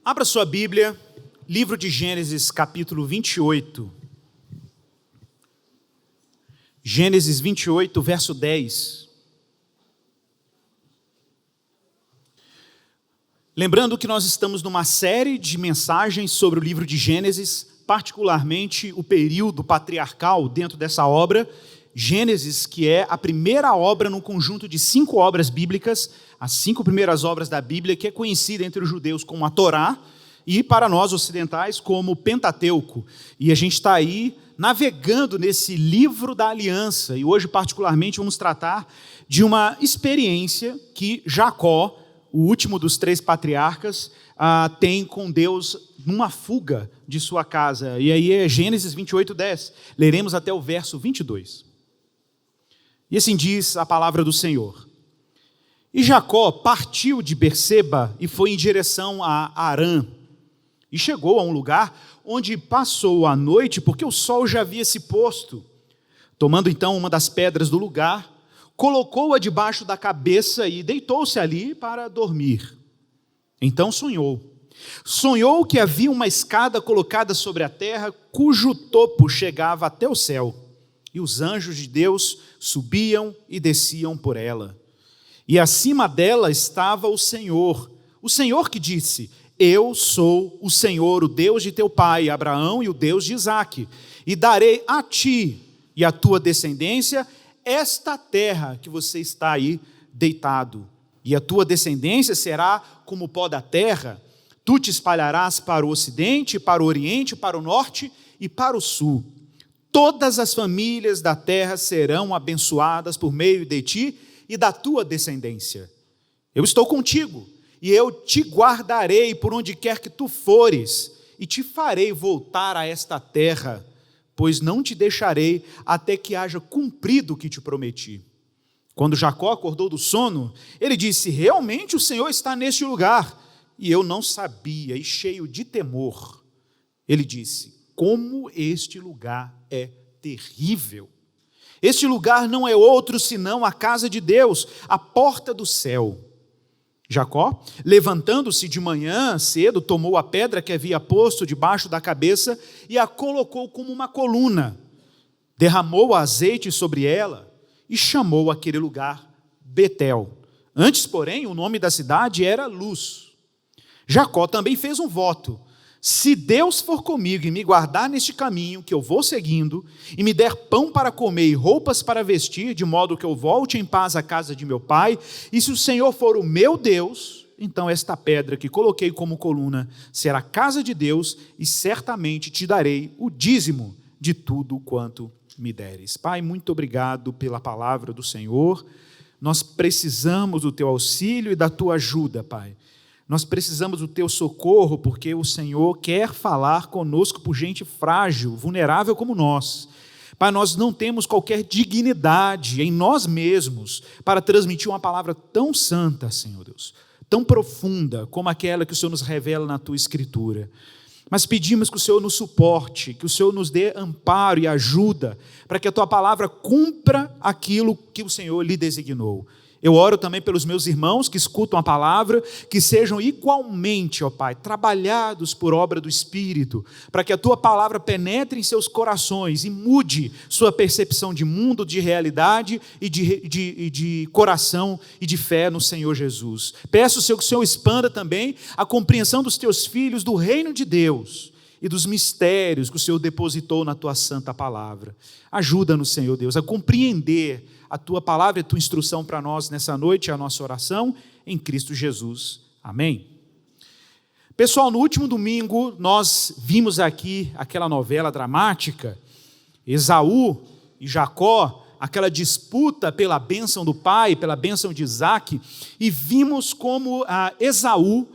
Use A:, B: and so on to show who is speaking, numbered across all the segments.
A: Abra sua Bíblia, livro de Gênesis, capítulo 28. Gênesis 28, verso 10. Lembrando que nós estamos numa série de mensagens sobre o livro de Gênesis, particularmente o período patriarcal dentro dessa obra. Gênesis, que é a primeira obra num conjunto de 5 obras bíblicas, as 5 primeiras obras da Bíblia, que é conhecida entre os judeus como a Torá, e para nós ocidentais como o Pentateuco. E a gente está aí navegando nesse livro da aliança, e hoje particularmente vamos tratar de uma experiência que Jacó, o último dos 3 patriarcas, tem com Deus numa fuga de sua casa. E aí é Gênesis 28, 10. Leremos até o verso 22. E assim diz a palavra do Senhor. E Jacó partiu de Berseba e foi em direção a Harã. E chegou a um lugar onde passou a noite, porque o sol já havia se posto. Tomando então uma das pedras do lugar, colocou-a debaixo da cabeça e deitou-se ali para dormir. Então sonhou. Sonhou que havia uma escada colocada sobre a terra, cujo topo chegava até o céu. E os anjos de Deus subiam e desciam por ela. E acima dela estava o Senhor que disse: Eu sou o Senhor, o Deus de teu pai, Abraão, e o Deus de Isaque. E darei a ti e à tua descendência esta terra que você está aí deitado. E a tua descendência será como o pó da terra. Tu te espalharás para o ocidente, para o oriente, para o norte e para o sul. Todas as famílias da terra serão abençoadas por meio de ti e da tua descendência. Eu estou contigo, e eu te guardarei por onde quer que tu fores, e te farei voltar a esta terra, pois não te deixarei até que haja cumprido o que te prometi. Quando Jacó acordou do sono, ele disse: Realmente o Senhor está neste lugar. E eu não sabia, e cheio de temor, ele disse: Como este lugar é terrível! Este lugar não é outro senão a casa de Deus, a porta do céu. Jacó, levantando-se de manhã cedo, tomou a pedra que havia posto debaixo da cabeça e a colocou como uma coluna. Derramou azeite sobre ela e chamou aquele lugar Betel. Antes, porém, o nome da cidade era Luz. Jacó também fez um voto: se Deus for comigo e me guardar neste caminho que eu vou seguindo, e me der pão para comer e roupas para vestir, de modo que eu volte em paz à casa de meu pai, e se o Senhor for o meu Deus, então esta pedra que coloquei como coluna será casa de Deus, e certamente te darei o dízimo de tudo quanto me deres. Pai, muito obrigado pela palavra do Senhor. Nós precisamos do teu auxílio e da tua ajuda, Pai. Nós precisamos do teu socorro, porque o Senhor quer falar conosco por gente frágil, vulnerável como nós. Pai, nós não temos qualquer dignidade em nós mesmos para transmitir uma palavra tão santa, Senhor Deus, tão profunda como aquela que o Senhor nos revela na tua Escritura. Mas pedimos que o Senhor nos suporte, que o Senhor nos dê amparo e ajuda, para que a tua palavra cumpra aquilo que o Senhor lhe designou. Eu oro também pelos meus irmãos que escutam a palavra, que sejam igualmente, ó Pai, trabalhados por obra do Espírito, para que a Tua palavra penetre em seus corações e mude sua percepção de mundo, de realidade e de coração e de fé no Senhor Jesus. Peço, Senhor, que o Senhor expanda também a compreensão dos Teus filhos do reino de Deus e dos mistérios que o Senhor depositou na Tua santa palavra. Ajuda-nos, Senhor Deus, a compreender a Tua palavra e a Tua instrução para nós nessa noite, a nossa oração, em Cristo Jesus. Amém? Pessoal, no último domingo, nós vimos aqui aquela novela dramática, Esaú e Jacó, aquela disputa pela bênção do pai, pela bênção de Isaque, e vimos como Esaú,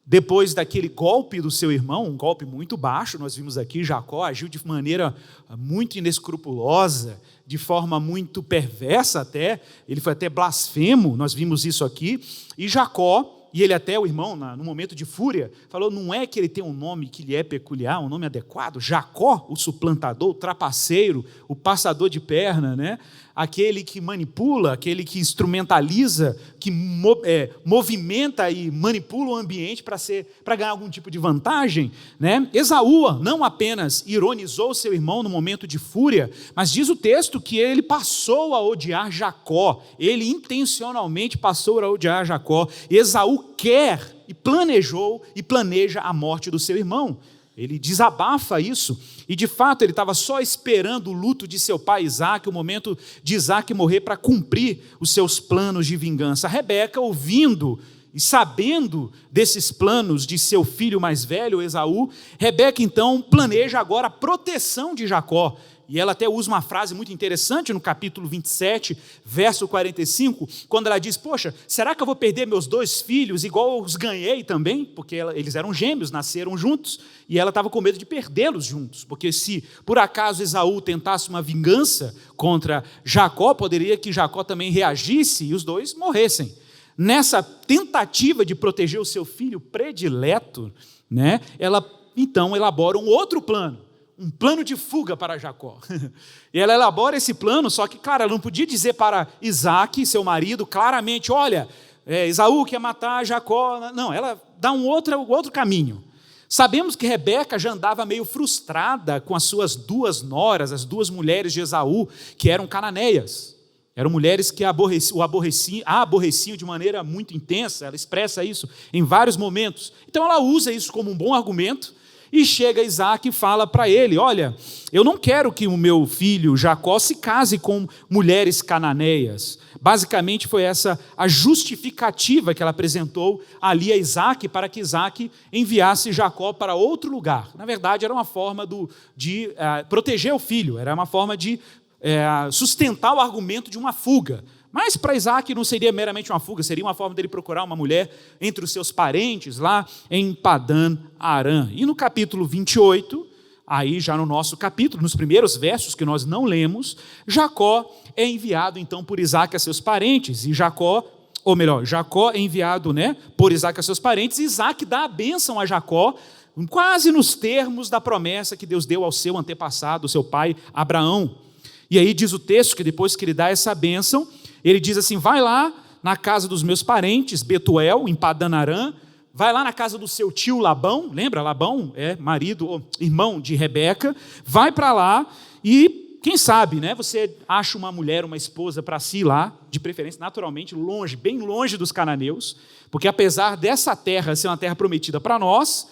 A: depois daquele golpe do seu irmão, um golpe muito baixo, nós vimos aqui, Jacó agiu de maneira muito inescrupulosa, de forma muito perversa até, ele foi até blasfemo, nós vimos isso aqui, e Jacó, e ele até, o irmão, no momento de fúria, falou, não é que ele tem um nome que lhe é peculiar, um nome adequado, Jacó, o suplantador, o trapaceiro, o passador de perna, né? aquele que manipula, aquele que instrumentaliza, que movimenta e manipula o ambiente para ganhar algum tipo de vantagem, né? Esaú não apenas ironizou seu irmão no momento de fúria, mas diz o texto que ele passou a odiar Jacó, ele intencionalmente passou a odiar Jacó. Esaú quer e planejou e planeja a morte do seu irmão. Ele desabafa isso, e de fato ele estava só esperando o luto de seu pai Isaque, o momento de Isaque morrer, para cumprir os seus planos de vingança. Rebeca, ouvindo e sabendo desses planos de seu filho mais velho, Esaú, Rebeca então planeja agora a proteção de Jacó. E ela até usa uma frase muito interessante no capítulo 27, verso 45, quando ela diz: poxa, será que eu vou perder meus 2 filhos igual eu os ganhei também? Porque eles eram gêmeos, nasceram juntos, e ela estava com medo de perdê-los juntos, porque se por acaso Esaú tentasse uma vingança contra Jacó, poderia que Jacó também reagisse e os 2 morressem. Nessa tentativa de proteger o seu filho predileto, né, ela então elabora um outro plano. Um plano de fuga para Jacó. E ela elabora esse plano, só que, cara, ela não podia dizer para Isaque, seu marido, claramente: olha, Esaú quer matar Jacó. Não, ela dá um outro caminho. Sabemos que Rebeca já andava meio frustrada com as suas 2 noras, as 2 mulheres de Esaú, que eram cananeias. Eram mulheres que a aborreciam de maneira muito intensa. Ela expressa isso em vários momentos. Então ela usa isso como um bom argumento. E chega Isaque e fala para ele: olha, eu não quero que o meu filho Jacó se case com mulheres cananeias. Basicamente foi essa a justificativa que ela apresentou ali a Isaque, para que Isaque enviasse Jacó para outro lugar. Na verdade, era uma forma de proteger o filho, era uma forma de sustentar o argumento de uma fuga. Mas para Isaque não seria meramente uma fuga, seria uma forma dele procurar uma mulher entre os seus parentes lá em Padã Arã. E no capítulo 28, aí já no nosso capítulo, nos primeiros versos que nós não lemos, Jacó é enviado então por Isaque a seus parentes, e Jacó é enviado, né, por Isaque a seus parentes, e Isaque dá a bênção a Jacó, quase nos termos da promessa que Deus deu ao seu antepassado, seu pai Abraão. E aí diz o texto que depois que ele dá essa bênção, ele diz assim: vai lá na casa dos meus parentes, Betuel, em Padã Arã, vai lá na casa do seu tio Labão, lembra? Labão é irmão de Rebeca, vai para lá e, quem sabe, né, você acha uma mulher, uma esposa para si lá, de preferência, naturalmente, longe, bem longe dos cananeus, porque apesar dessa terra ser uma terra prometida para nós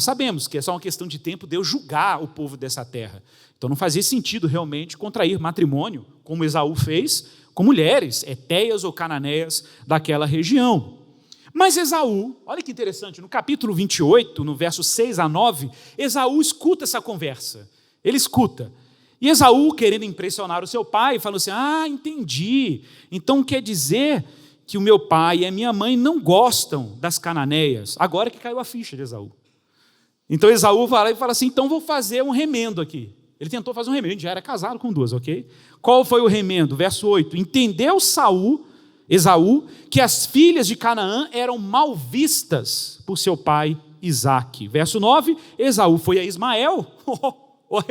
A: sabemos que é só uma questão de tempo Deus julgar o povo dessa terra. Então não fazia sentido realmente contrair matrimônio, como Esaú fez, com mulheres etéias ou cananeias daquela região. Mas Esaú, olha que interessante, no capítulo 28, no verso 6 a 9, Esaú escuta essa conversa. Ele escuta. E Esaú, querendo impressionar o seu pai, falou assim: entendi. Então quer dizer que o meu pai e a minha mãe não gostam das cananeias. Agora que caiu a ficha de Esaú. Então Esaú vai lá e fala assim: então vou fazer um remendo aqui. Ele tentou fazer um remendo, ele já era casado com 2, ok? Qual foi o remendo? Verso 8, entendeu Esaú, que as filhas de Canaã eram mal vistas por seu pai Isaque. Verso 9, Esaú foi a Ismael,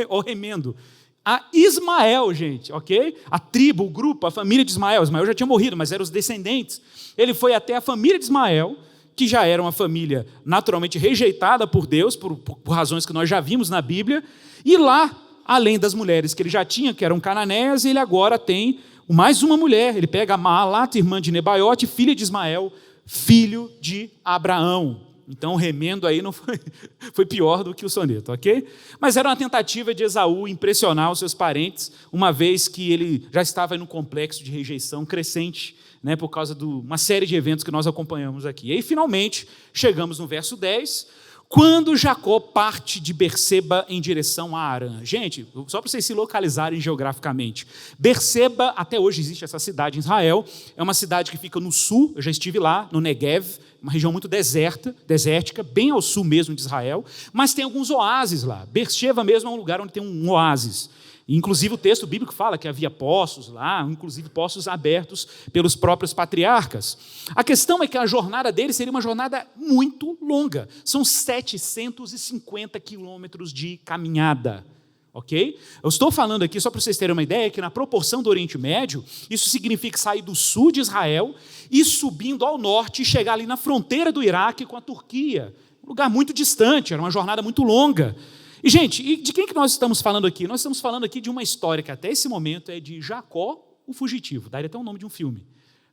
A: o remendo, a Ismael, gente, ok? A tribo, o grupo, a família de Ismael. Ismael já tinha morrido, mas eram os descendentes. Ele foi até a família de Ismael, que já era uma família naturalmente rejeitada por Deus, por razões que nós já vimos na Bíblia, e lá, além das mulheres que ele já tinha, que eram cananeias, ele agora tem mais uma mulher. Ele pega Maalat, irmã de Nebaiote, filha de Ismael, filho de Abraão. Então o remendo aí não foi pior do que o soneto, ok? Mas era uma tentativa de Esaú impressionar os seus parentes, uma vez que ele já estava em um complexo de rejeição crescente, né, por causa de uma série de eventos que nós acompanhamos aqui. E aí finalmente chegamos no verso 10, quando Jacó parte de Berseba em direção a Arã. Gente, só para vocês se localizarem geograficamente, Berseba, até hoje existe essa cidade em Israel, é uma cidade que fica no sul, eu já estive lá, no Negev, uma região muito desértica, bem ao sul mesmo de Israel, mas tem alguns oásis lá. Berseba mesmo é um lugar onde tem um oásis. Inclusive o texto bíblico fala que havia poços lá, inclusive poços abertos pelos próprios patriarcas. A questão é que a jornada deles seria uma jornada muito longa. São 750 quilômetros de caminhada. ok? Eu estou falando aqui, só para vocês terem uma ideia, que na proporção do Oriente Médio, isso significa sair do sul de Israel e subindo ao norte e chegar ali na fronteira do Iraque com a Turquia. Um lugar muito distante, era uma jornada muito longa. E, gente, de quem que nós estamos falando aqui? Nós estamos falando aqui de uma história que até esse momento é de Jacó, o fugitivo. Daria até o nome de um filme.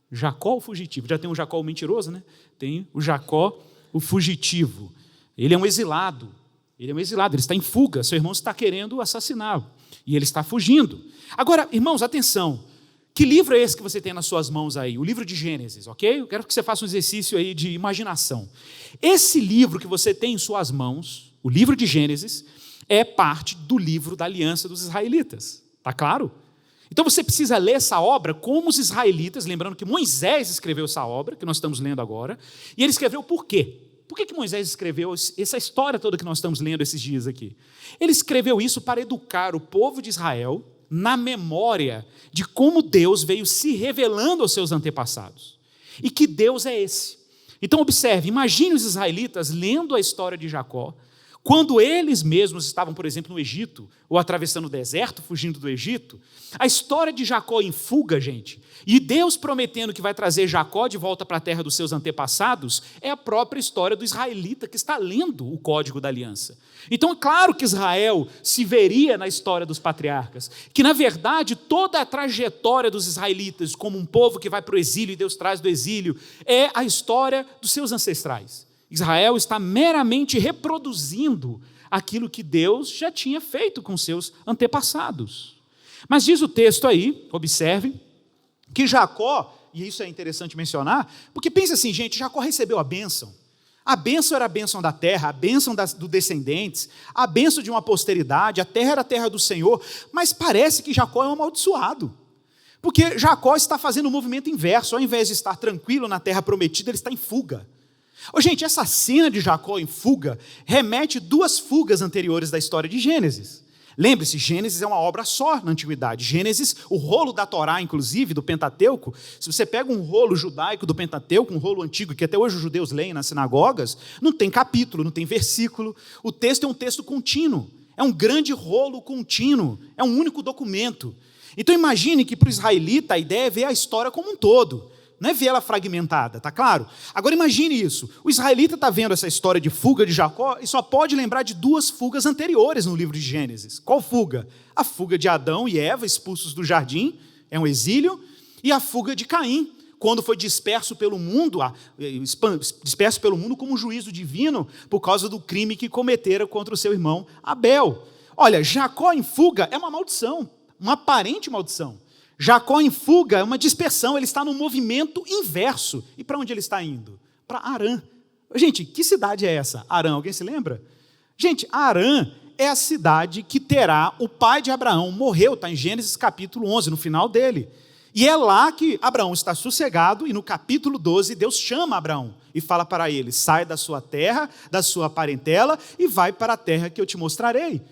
A: Jacó, o fugitivo. Já tem o Jacó, o mentiroso, né? Tem o Jacó, o fugitivo. Ele é um exilado. Ele está em fuga. Seu irmão está querendo assassiná-lo. E ele está fugindo. Agora, irmãos, atenção. Que livro é esse que você tem nas suas mãos aí? O livro de Gênesis, ok? Eu quero que você faça um exercício aí de imaginação. Esse livro que você tem em suas mãos, o livro de Gênesis, é parte do livro da aliança dos israelitas. Está claro? Então você precisa ler essa obra como os israelitas, lembrando que Moisés escreveu essa obra, que nós estamos lendo agora, e ele escreveu por quê? Por que Moisés escreveu essa história toda que nós estamos lendo esses dias aqui? Ele escreveu isso para educar o povo de Israel na memória de como Deus veio se revelando aos seus antepassados. E que Deus é esse. Então observe, imagine os israelitas lendo a história de Jacó, quando eles mesmos estavam, por exemplo, no Egito, ou atravessando o deserto, fugindo do Egito, a história de Jacó em fuga, gente, e Deus prometendo que vai trazer Jacó de volta para a terra dos seus antepassados, é a própria história do israelita que está lendo o Código da Aliança. Então, é claro que Israel se veria na história dos patriarcas, que, na verdade, toda a trajetória dos israelitas, como um povo que vai para o exílio e Deus traz do exílio, é a história dos seus ancestrais. Israel está meramente reproduzindo aquilo que Deus já tinha feito com seus antepassados. Mas diz o texto aí, observe, que Jacó, e isso é interessante mencionar, porque pensa assim, gente, Jacó recebeu a bênção. A bênção era a bênção da terra, a bênção dos descendentes, a bênção de uma posteridade, a terra era a terra do Senhor, mas parece que Jacó é um amaldiçoado. Porque Jacó está fazendo um movimento inverso, ao invés de estar tranquilo na terra prometida, ele está em fuga. Gente, essa cena de Jacó em fuga remete duas fugas anteriores da história de Gênesis. Lembre-se, Gênesis é uma obra só na antiguidade. Gênesis, o rolo da Torá, inclusive, do Pentateuco, se você pega um rolo judaico do Pentateuco, um rolo antigo, que até hoje os judeus leem nas sinagogas, não tem capítulo, não tem versículo. O texto é um texto contínuo. É um grande rolo contínuo. É um único documento. Então imagine que para o israelita a ideia é ver a história como um todo. Não é ver ela fragmentada, tá claro? Agora imagine isso, o israelita está vendo essa história de fuga de Jacó e só pode lembrar de duas fugas anteriores no livro de Gênesis. Qual fuga? A fuga de Adão e Eva, expulsos do jardim, é um exílio, e a fuga de Caim, quando foi disperso pelo mundo como um juízo divino por causa do crime que cometera contra o seu irmão Abel. Olha, Jacó em fuga é uma maldição, uma aparente maldição. Jacó em fuga é uma dispersão, ele está num movimento inverso. E para onde ele está indo? Para Harã. Gente, que cidade é essa? Harã, alguém se lembra? Gente, Harã é a cidade que terá o pai de Abraão, morreu, está em Gênesis capítulo 11, no final dele. E é lá que Abraão está sossegado, e no capítulo 12, Deus chama Abraão e fala para ele, sai da sua terra, da sua parentela, e vai para a terra que eu te mostrarei.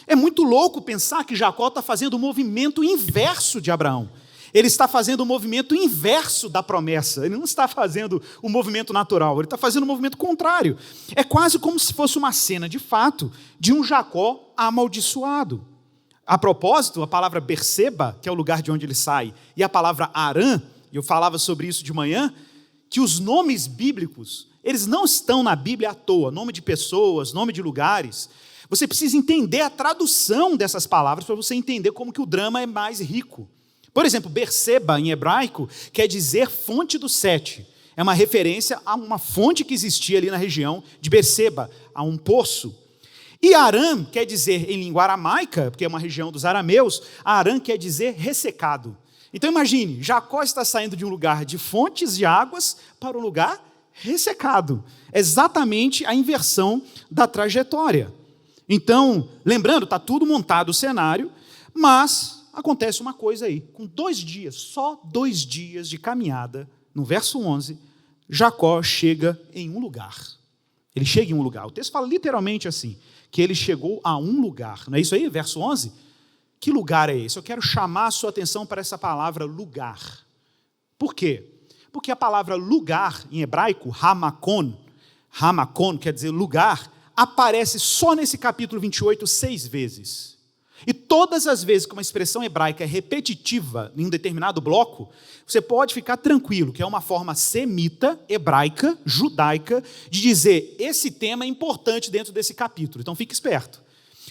A: É muito louco pensar que Jacó está fazendo o movimento inverso de Abraão. Ele está fazendo o movimento inverso da promessa. Ele não está fazendo o movimento natural, ele está fazendo o movimento contrário. É quase como se fosse uma cena, de fato, de um Jacó amaldiçoado. A propósito, a palavra Berseba, que é o lugar de onde ele sai, e a palavra Harã, e eu falava sobre isso de manhã, que os nomes bíblicos, eles não estão na Bíblia à toa, nome de pessoas, nome de lugares. Você precisa entender a tradução dessas palavras para você entender como que o drama é mais rico. Por exemplo, Berseba, em hebraico, quer dizer fonte do Sete. É uma referência a uma fonte que existia ali na região de Berseba, a um poço. E Harã quer dizer, em língua aramaica, porque é uma região dos arameus, Harã quer dizer ressecado. Então imagine, Jacó está saindo de um lugar de fontes de águas para um lugar ressecado. Exatamente a inversão da trajetória. Então, lembrando, está tudo montado o cenário, mas acontece uma coisa aí, com 2 dias, só 2 dias de caminhada, no verso 11, Jacó chega em um lugar. Ele chega em um lugar, o texto fala literalmente assim, que ele chegou a um lugar, não é isso aí, verso 11? Que lugar é esse? Eu quero chamar a sua atenção para essa palavra lugar. Por quê? Porque a palavra lugar, em hebraico, Hamakon quer dizer lugar, aparece só nesse capítulo 28 6 vezes. E todas as vezes que uma expressão hebraica é repetitiva em um determinado bloco, você pode ficar tranquilo, que é uma forma semita, hebraica, judaica, de dizer, esse tema é importante dentro desse capítulo, então fique esperto.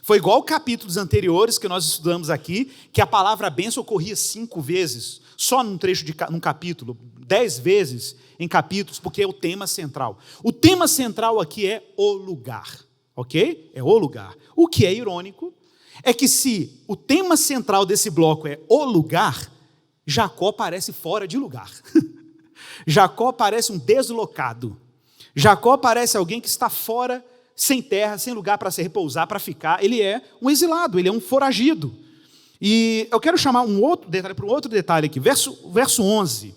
A: Foi igual capítulos anteriores que nós estudamos aqui, que a palavra bênção ocorria 5 vezes, só num trecho num capítulo, 10 vezes em capítulos, porque é o tema central. O tema central aqui é o lugar, ok? É o lugar. O que é irônico é que se o tema central desse bloco é o lugar, Jacó parece fora de lugar. Jacó parece um deslocado. Jacó parece alguém que está fora, sem terra, sem lugar para se repousar, para ficar. Ele é um exilado, ele é um foragido. E eu quero chamar um outro detalhe para um outro detalhe aqui. Verso 11.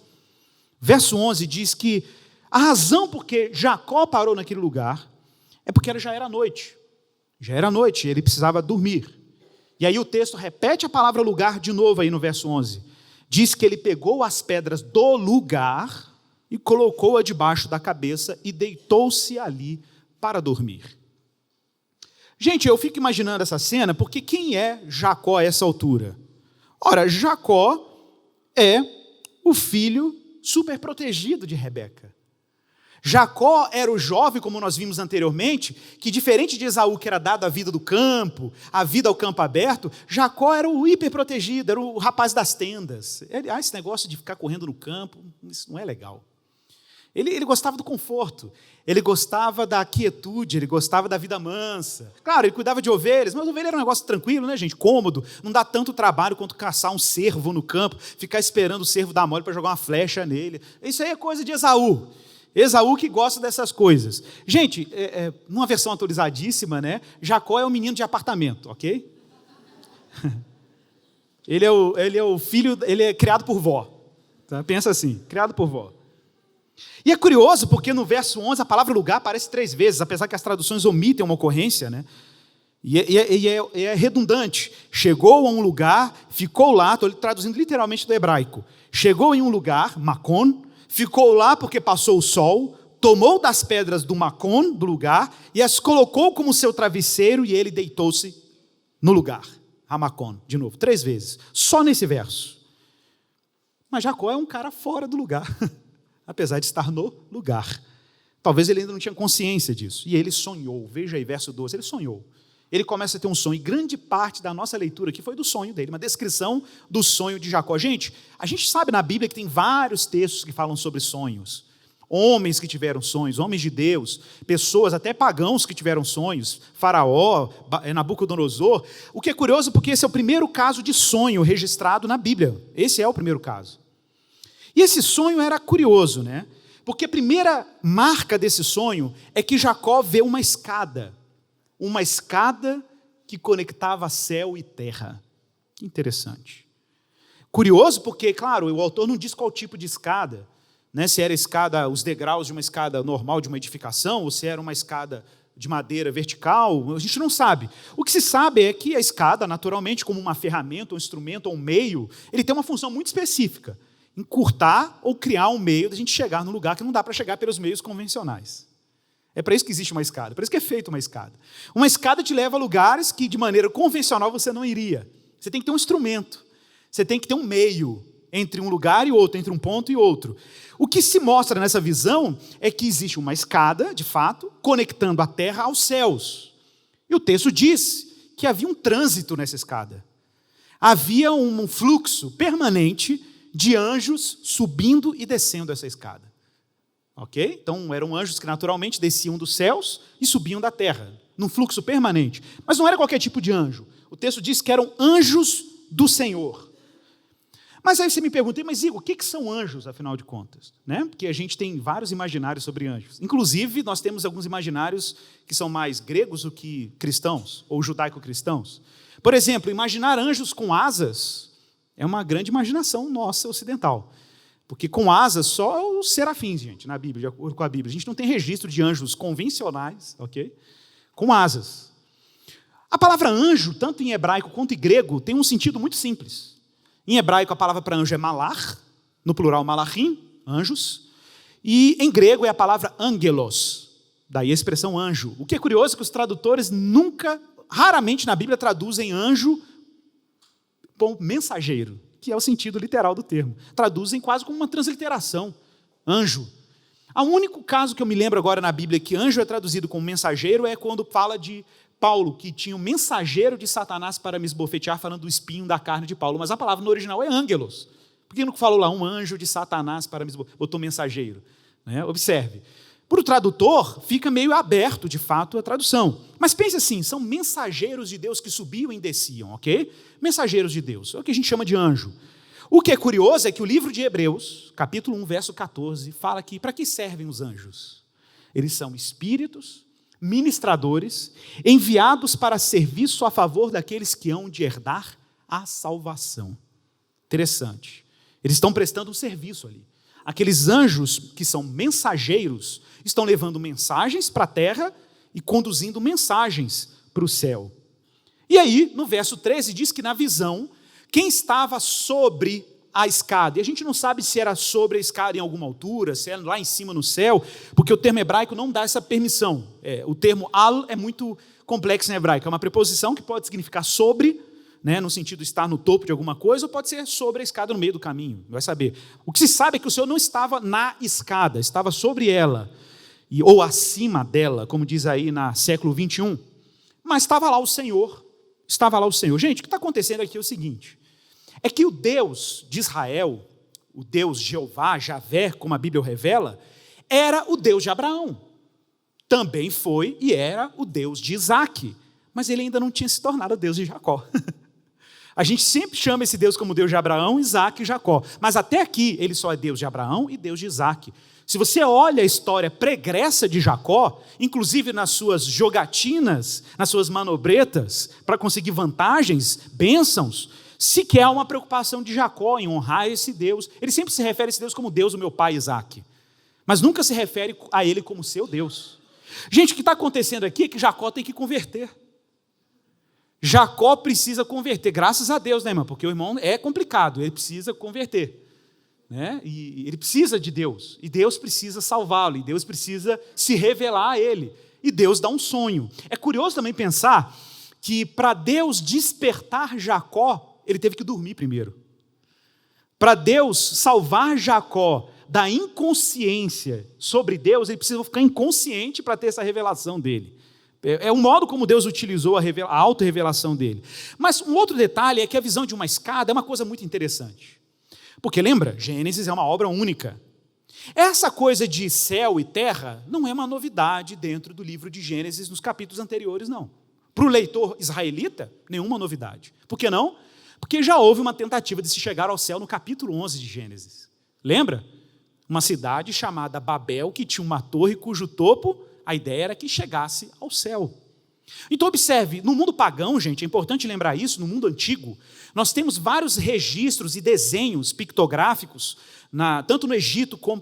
A: Verso 11 diz que a razão por que Jacó parou naquele lugar é porque já era noite. Já era noite, ele precisava dormir. E aí o texto repete a palavra lugar de novo aí no verso 11. Diz que ele pegou as pedras do lugar e colocou-a debaixo da cabeça e deitou-se ali para dormir. Gente, eu fico imaginando essa cena, porque quem é Jacó a essa altura? Ora, Jacó é o filho super protegido de Rebeca. Jacó era o jovem, como nós vimos anteriormente, que diferente de Esaú, que era dado a vida do campo, a vida ao campo aberto, Jacó era o hiperprotegido, era o rapaz das tendas. Esse negócio de ficar correndo no campo, isso não é legal. Ele gostava do conforto, ele gostava da quietude, ele gostava da vida mansa. Claro, ele cuidava de ovelhas, mas ovelha era um negócio tranquilo, né, gente? Cômodo, não dá tanto trabalho quanto caçar um cervo no campo, ficar esperando o cervo dar mole para jogar uma flecha nele. Isso aí é coisa de Esaú. Esaú que gosta dessas coisas. Gente, numa versão atualizadíssima, né? Jacó é um menino de apartamento, ok? Ele é o filho, ele é criado por vó. Tá? Pensa assim, criado por vó. E é curioso porque no verso 11 a palavra lugar aparece 3 vezes, apesar que as traduções omitem uma ocorrência, né? E é redundante. Chegou a um lugar, ficou lá, estou traduzindo literalmente do hebraico. Chegou em um lugar, Macon, ficou lá porque passou o sol, tomou das pedras do Macon, do lugar, e as colocou como seu travesseiro, e ele deitou-se no lugar. Hamacon, de novo, 3 vezes, só nesse verso. Mas Jacó é um cara fora do lugar, apesar de estar no lugar. Talvez ele ainda não tinha consciência disso. E ele sonhou, veja aí, verso 12, ele sonhou. Ele começa a ter um sonho, e grande parte da nossa leitura aqui foi do sonho dele, uma descrição do sonho de Jacó. Gente, a gente sabe na Bíblia que tem vários textos que falam sobre sonhos. Homens que tiveram sonhos, homens de Deus, pessoas, até pagãos que tiveram sonhos, Faraó, Nabucodonosor. O que é curioso porque esse é o primeiro caso de sonho registrado na Bíblia. Esse é o primeiro caso. E esse sonho era curioso, né? Porque a primeira marca desse sonho é que Jacó vê uma escada que conectava céu e terra. Que interessante. Curioso porque, claro, o autor não diz qual tipo de escada, né? Se era escada, os degraus de uma escada normal de uma edificação, ou se era uma escada de madeira vertical, a gente não sabe. O que se sabe é que a escada, naturalmente, como uma ferramenta, um instrumento ou um meio, ele tem uma função muito específica. Encurtar ou criar um meio da gente chegar num lugar que não dá para chegar pelos meios convencionais. É para isso que existe uma escada, para isso que é feita uma escada. Uma escada te leva a lugares que de maneira convencional você não iria. Você tem que ter um instrumento, você tem que ter um meio entre um lugar e outro, entre um ponto e outro. O que se mostra nessa visão é que existe uma escada, de fato, conectando a terra aos céus. E o texto diz que havia um trânsito nessa escada. Havia um fluxo permanente de anjos subindo e descendo essa escada. Ok? Então eram anjos que naturalmente desciam dos céus e subiam da terra, num fluxo permanente. Mas não era qualquer tipo de anjo. O texto diz que eram anjos do Senhor. Mas aí você me pergunta, mas Igor, o que são anjos, afinal de contas? Né? Porque a gente tem vários imaginários sobre anjos. Inclusive, nós temos alguns imaginários que são mais gregos do que cristãos, ou judaico-cristãos. Por exemplo, imaginar anjos com asas é uma grande imaginação nossa ocidental. Porque com asas só os serafins, gente, na Bíblia, de acordo com a Bíblia. A gente não tem registro de anjos convencionais, ok? Com asas. A palavra anjo, tanto em hebraico quanto em grego, tem um sentido muito simples. Em hebraico, a palavra para anjo é malach, no plural malachim, anjos. E em grego é a palavra angelos, daí a expressão anjo. O que é curioso é que os tradutores raramente na Bíblia traduzem anjo mensageiro, que é o sentido literal do termo. Traduzem quase como uma transliteração, anjo. O único caso que eu me lembro agora na Bíblia que anjo é traduzido como mensageiro é quando fala de Paulo, que tinha um mensageiro de Satanás para me esbofetear, falando do espinho da carne de Paulo. Mas a palavra no original é ângelos. Por que não falou lá um anjo de Satanás para me esbofetear? Botou mensageiro. Né? Observe. Para o tradutor, fica meio aberto, de fato, a tradução. Mas pense assim, são mensageiros de Deus que subiam e desciam, ok? Mensageiros de Deus, é o que a gente chama de anjo. O que é curioso é que o livro de Hebreus, capítulo 1, verso 14, fala que para que servem os anjos? Eles são espíritos, ministradores, enviados para serviço a favor daqueles que hão de herdar a salvação. Interessante. Eles estão prestando um serviço ali. Aqueles anjos que são mensageiros estão levando mensagens para a terra e conduzindo mensagens para o céu. E aí, no verso 13, diz que na visão, quem estava sobre a escada, e a gente não sabe se era sobre a escada em alguma altura, se era lá em cima no céu, porque o termo hebraico não dá essa permissão. O termo al é muito complexo em hebraico, é uma preposição que pode significar sobre, né, no sentido de estar no topo de alguma coisa, ou pode ser sobre a escada no meio do caminho, vai saber. O que se sabe é que o Senhor não estava na escada, estava sobre ela, ou acima dela, como diz aí na século 21, mas estava lá o Senhor. Gente, o que está acontecendo aqui é o seguinte, é que o Deus de Israel, o Deus Jeová, Javé, como a Bíblia o revela, era o Deus de Abraão, também foi e era o Deus de Isaac, mas ele ainda não tinha se tornado o Deus de Jacó. A gente sempre chama esse Deus como Deus de Abraão, Isaac e Jacó, mas até aqui ele só é Deus de Abraão e Deus de Isaac. Se você olha a história pregressa de Jacó, inclusive nas suas jogatinas, nas suas manobretas, para conseguir vantagens, bênçãos, sequer há uma preocupação de Jacó em honrar esse Deus. Ele sempre se refere a esse Deus como Deus do meu pai Isaac, mas nunca se refere a ele como seu Deus. Gente, o que está acontecendo aqui é que Jacó tem que converter. Jacó precisa converter, graças a Deus, né, irmão? Porque o irmão é complicado, ele precisa converter. Né? E ele precisa de Deus, e Deus precisa salvá-lo, e Deus precisa se revelar a ele, e Deus dá um sonho. É curioso também pensar que para Deus despertar Jacó, ele teve que dormir primeiro. Para Deus salvar Jacó da inconsciência sobre Deus, ele precisa ficar inconsciente para ter essa revelação dele. É o modo como Deus utilizou a auto-revelação dele. Mas um outro detalhe é que a visão de uma escada é uma coisa muito interessante. Porque lembra, Gênesis é uma obra única. Essa coisa de céu e terra não é uma novidade dentro do livro de Gênesis nos capítulos anteriores, não. Para o leitor israelita, nenhuma novidade. Por que não? Porque já houve uma tentativa de se chegar ao céu no capítulo 11 de Gênesis. Lembra? Uma cidade chamada Babel, que tinha uma torre cujo topo, a ideia era que chegasse ao céu. Então observe, no mundo pagão, gente, é importante lembrar isso, no mundo antigo, nós temos vários registros e desenhos pictográficos, tanto no Egito como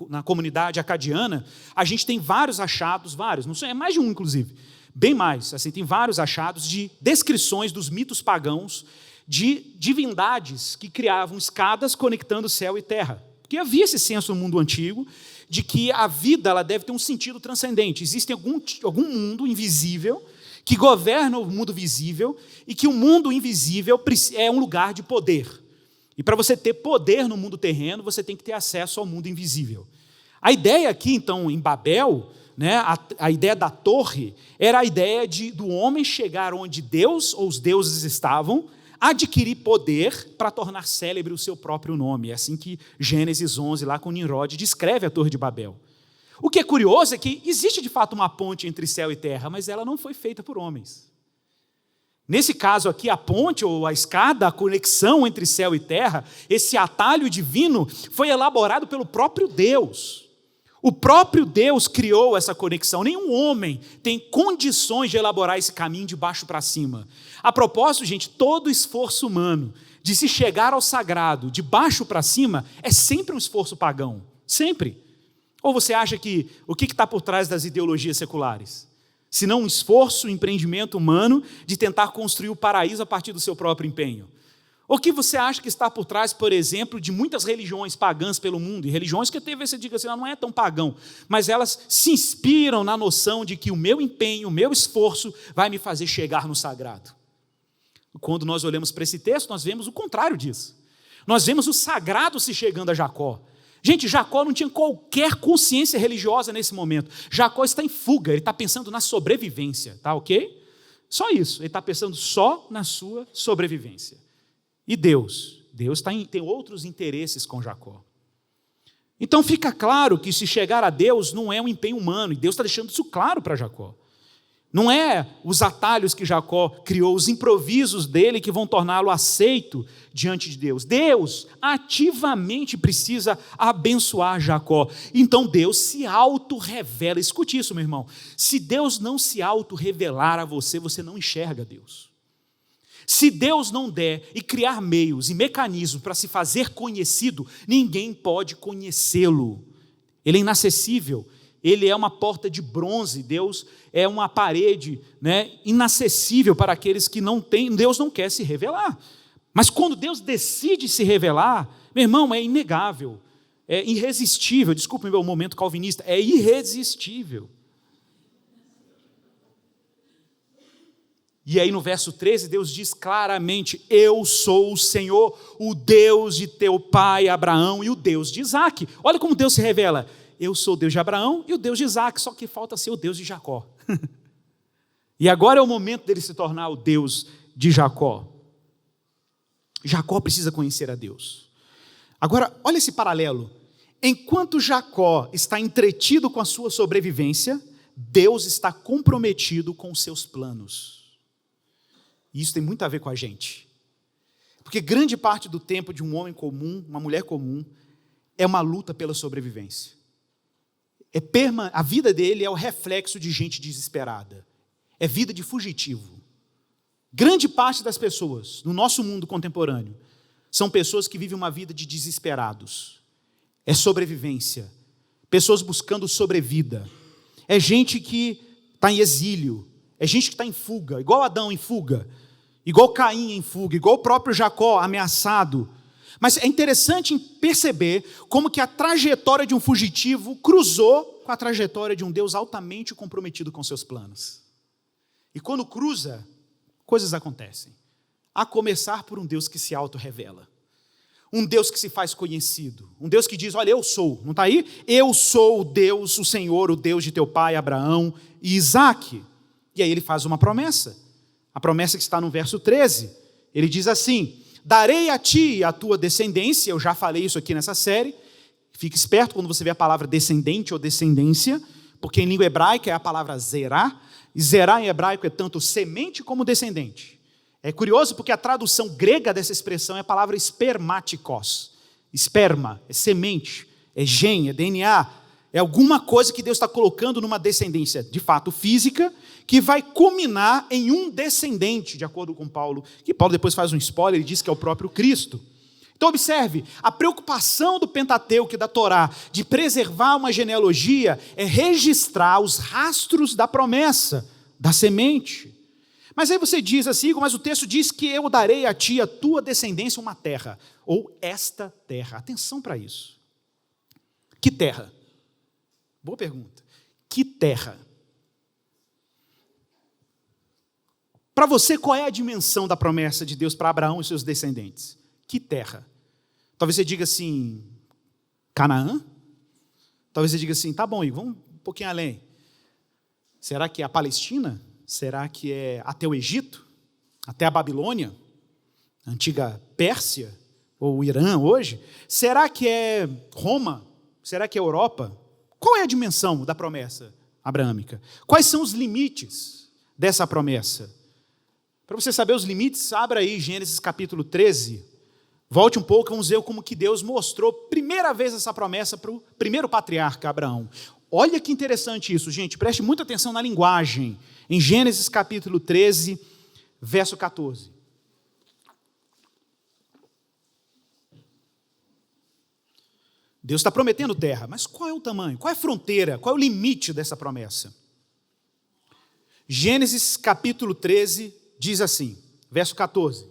A: na comunidade acadiana, a gente tem vários achados, não sei, é mais de um inclusive, bem mais, assim, tem vários achados de descrições dos mitos pagãos, de divindades que criavam escadas conectando céu e terra. Porque havia esse senso no mundo antigo, de que a vida ela deve ter um sentido transcendente. Existe algum mundo invisível que governa o mundo visível e que o mundo invisível é um lugar de poder. E para você ter poder no mundo terreno, você tem que ter acesso ao mundo invisível. A ideia aqui, então, em Babel, né, a ideia da torre, era a ideia do homem chegar onde Deus ou os deuses estavam, adquirir poder para tornar célebre o seu próprio nome. É assim que Gênesis 11, lá com Nimrod, descreve a Torre de Babel. O que é curioso é que existe de fato uma ponte entre céu e terra, mas ela não foi feita por homens. Nesse caso aqui, a ponte ou a escada, a conexão entre céu e terra, esse atalho divino foi elaborado pelo próprio Deus. O próprio Deus criou essa conexão. Nenhum homem tem condições de elaborar esse caminho de baixo para cima. A propósito, gente, todo esforço humano de se chegar ao sagrado de baixo para cima é sempre um esforço pagão. Sempre. Ou você acha que o que está por trás das ideologias seculares? Se não um esforço, um empreendimento humano de tentar construir o paraíso a partir do seu próprio empenho. O que você acha que está por trás, por exemplo, de muitas religiões pagãs pelo mundo, e religiões que talvez você diga assim, não é tão pagão, mas elas se inspiram na noção de que o meu empenho, o meu esforço vai me fazer chegar no sagrado. Quando nós olhamos para esse texto, nós vemos o contrário disso. Nós vemos o sagrado se chegando a Jacó. Gente, Jacó não tinha qualquer consciência religiosa nesse momento. Jacó está em fuga, ele está pensando na sobrevivência, tá ok? Só isso, ele está pensando só na sua sobrevivência. E Deus tem outros interesses com Jacó. Então fica claro que se chegar a Deus não é um empenho humano, e Deus está deixando isso claro para Jacó. Não é os atalhos que Jacó criou, os improvisos dele que vão torná-lo aceito diante de Deus. Deus ativamente precisa abençoar Jacó. Então Deus se auto-revela. Escute isso, meu irmão. Se Deus não se auto-revelar a você, você não enxerga Deus. Se Deus não der e criar meios e mecanismos para se fazer conhecido, ninguém pode conhecê-lo. Ele é inacessível. Ele é uma porta de bronze, Deus é uma parede, inacessível para aqueles que não têm, Deus não quer se revelar. Mas quando Deus decide se revelar, meu irmão, é inegável, é irresistível, desculpe o meu momento calvinista, é irresistível. E aí no verso 13, Deus diz claramente, eu sou o Senhor, o Deus de teu pai Abraão e o Deus de Isaque. Olha como Deus se revela. Eu sou o Deus de Abraão e o Deus de Isaque, só que falta ser o Deus de Jacó. E agora é o momento dele se tornar o Deus de Jacó. Jacó precisa conhecer a Deus. Agora, olha esse paralelo. Enquanto Jacó está entretido com a sua sobrevivência, Deus está comprometido com os seus planos. E isso tem muito a ver com a gente. Porque grande parte do tempo de um homem comum, uma mulher comum, é uma luta pela sobrevivência. A vida dele é o reflexo de gente desesperada. É vida de fugitivo. Grande parte das pessoas no nosso mundo contemporâneo são pessoas que vivem uma vida de desesperados. É sobrevivência. Pessoas buscando sobrevida. É gente que está em exílio. É gente que está em fuga, igual Adão em fuga, igual Caim em fuga, igual o próprio Jacó ameaçado. Mas é interessante perceber como que a trajetória de um fugitivo cruzou com a trajetória de um Deus altamente comprometido com seus planos. E quando cruza, coisas acontecem. A começar por um Deus que se auto-revela. Um Deus que se faz conhecido. Um Deus que diz, olha, eu sou. Não está aí? Eu sou o Deus, o Senhor, o Deus de teu pai Abraão e Isaque. E aí ele faz uma promessa. A promessa que está no verso 13. Ele diz assim, darei a ti e a tua descendência, eu já falei isso aqui nessa série, fique esperto quando você vê a palavra descendente ou descendência, porque em língua hebraica é a palavra zerá, e zerá em hebraico é tanto semente como descendente. É curioso porque a tradução grega dessa expressão é a palavra espermatikos, esperma, é semente, é gene, é DNA, é alguma coisa que Deus está colocando numa descendência, de fato física, que vai culminar em um descendente, de acordo com Paulo, que Paulo depois faz um spoiler, ele diz que é o próprio Cristo. Então observe, a preocupação do Pentateuco e da Torá de preservar uma genealogia é registrar os rastros da promessa, da semente. Mas aí você diz assim, mas o texto diz que eu darei a ti, a tua descendência, uma terra, ou esta terra. Atenção para isso. Que terra? Boa pergunta. Que terra? Para você, qual é a dimensão da promessa de Deus para Abraão e seus descendentes? Que terra? Talvez você diga assim, Canaã? Talvez você diga assim, tá bom, Igor, vamos um pouquinho além. Será que é a Palestina? Será que é até o Egito? Até a Babilônia? A antiga Pérsia? Ou o Irã hoje? Será que é Roma? Será que é Europa? Qual é a dimensão da promessa abraâmica? Quais são os limites dessa promessa? Para você saber os limites, abra aí Gênesis capítulo 13. Volte um pouco, vamos ver como que Deus mostrou primeira vez essa promessa para o primeiro patriarca Abraão. Olha que interessante isso, gente. Preste muita atenção na linguagem. Em Gênesis capítulo 13, verso 14. Deus está prometendo terra, mas qual é o tamanho? Qual é a fronteira? Qual é o limite dessa promessa? Gênesis capítulo 13 diz assim, verso 14.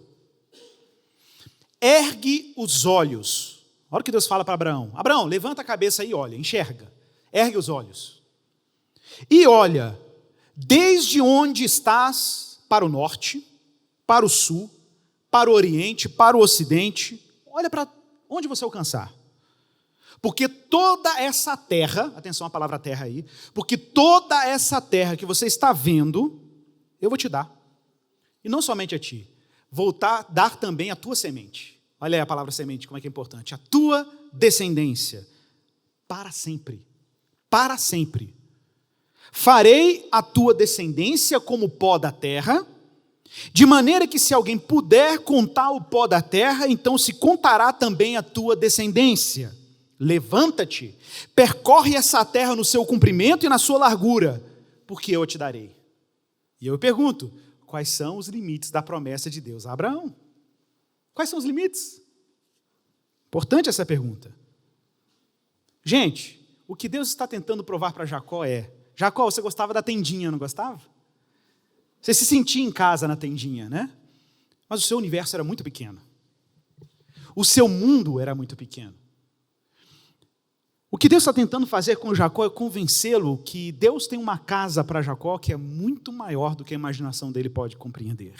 A: Ergue os olhos. Olha o que Deus fala para Abraão. Abraão, levanta a cabeça e olha, enxerga. Ergue os olhos. E olha, desde onde estás para o norte, para o sul, para o oriente, para o ocidente. Olha para onde você alcançar. Porque toda essa terra, atenção à palavra terra aí, porque toda essa terra que você está vendo, eu vou te dar. E não somente a ti, vou dar também a tua semente. Olha aí a palavra semente, como é que é importante. A tua descendência, para sempre. Para sempre. Farei a tua descendência como o pó da terra, de maneira que se alguém puder contar o pó da terra, então se contará também a tua descendência. Levanta-te, percorre essa terra no seu comprimento e na sua largura, porque eu a te darei. E eu pergunto, quais são os limites da promessa de Deus a Abraão? Quais são os limites? Importante essa pergunta. Gente, o que Deus está tentando provar para Jacó é, Jacó, você gostava da tendinha, não gostava? Você se sentia em casa na tendinha, né? Mas o seu universo era muito pequeno. O seu mundo era muito pequeno. O que Deus está tentando fazer com Jacó é convencê-lo que Deus tem uma casa para Jacó que é muito maior do que a imaginação dele pode compreender.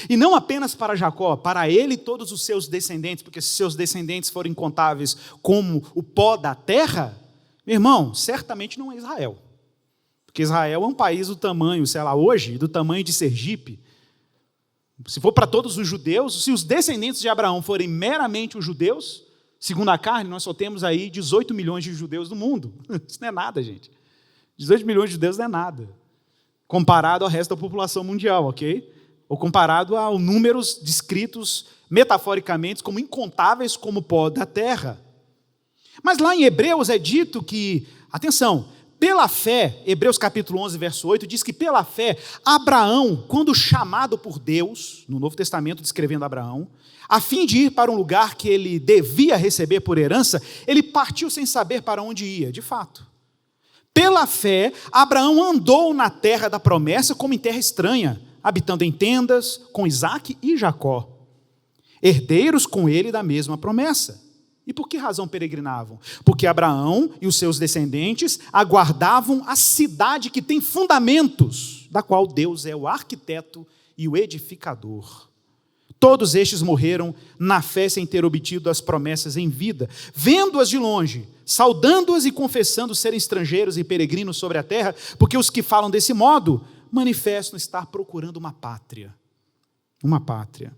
A: E não apenas para Jacó, para ele e todos os seus descendentes, porque se seus descendentes forem incontáveis como o pó da terra, meu irmão, certamente não é Israel. Porque Israel é um país do tamanho, sei lá, hoje, do tamanho de Sergipe. Se for para todos os judeus, se os descendentes de Abraão forem meramente os judeus, segundo a carne, nós só temos aí 18 milhões de judeus no mundo. Isso não é nada, gente. 18 milhões de judeus não é nada. Comparado ao resto da população mundial, ok? Ou comparado aos números descritos metaforicamente como incontáveis como o pó da terra. Mas lá em Hebreus é dito que, atenção, pela fé, Hebreus capítulo 11, verso 8, diz que pela fé, Abraão, quando chamado por Deus, no Novo Testamento descrevendo Abraão, a fim de ir para um lugar que ele devia receber por herança, ele partiu sem saber para onde ia, de fato. Pela fé, Abraão andou na terra da promessa como em terra estranha, habitando em tendas com Isaque e Jacó, herdeiros com ele da mesma promessa. E por que razão peregrinavam? Porque Abraão e os seus descendentes aguardavam a cidade que tem fundamentos, da qual Deus é o arquiteto e o edificador. Todos estes morreram na fé sem ter obtido as promessas em vida, vendo-as de longe, saudando-as e confessando serem estrangeiros e peregrinos sobre a terra, porque os que falam desse modo manifestam estar procurando uma pátria. Uma pátria.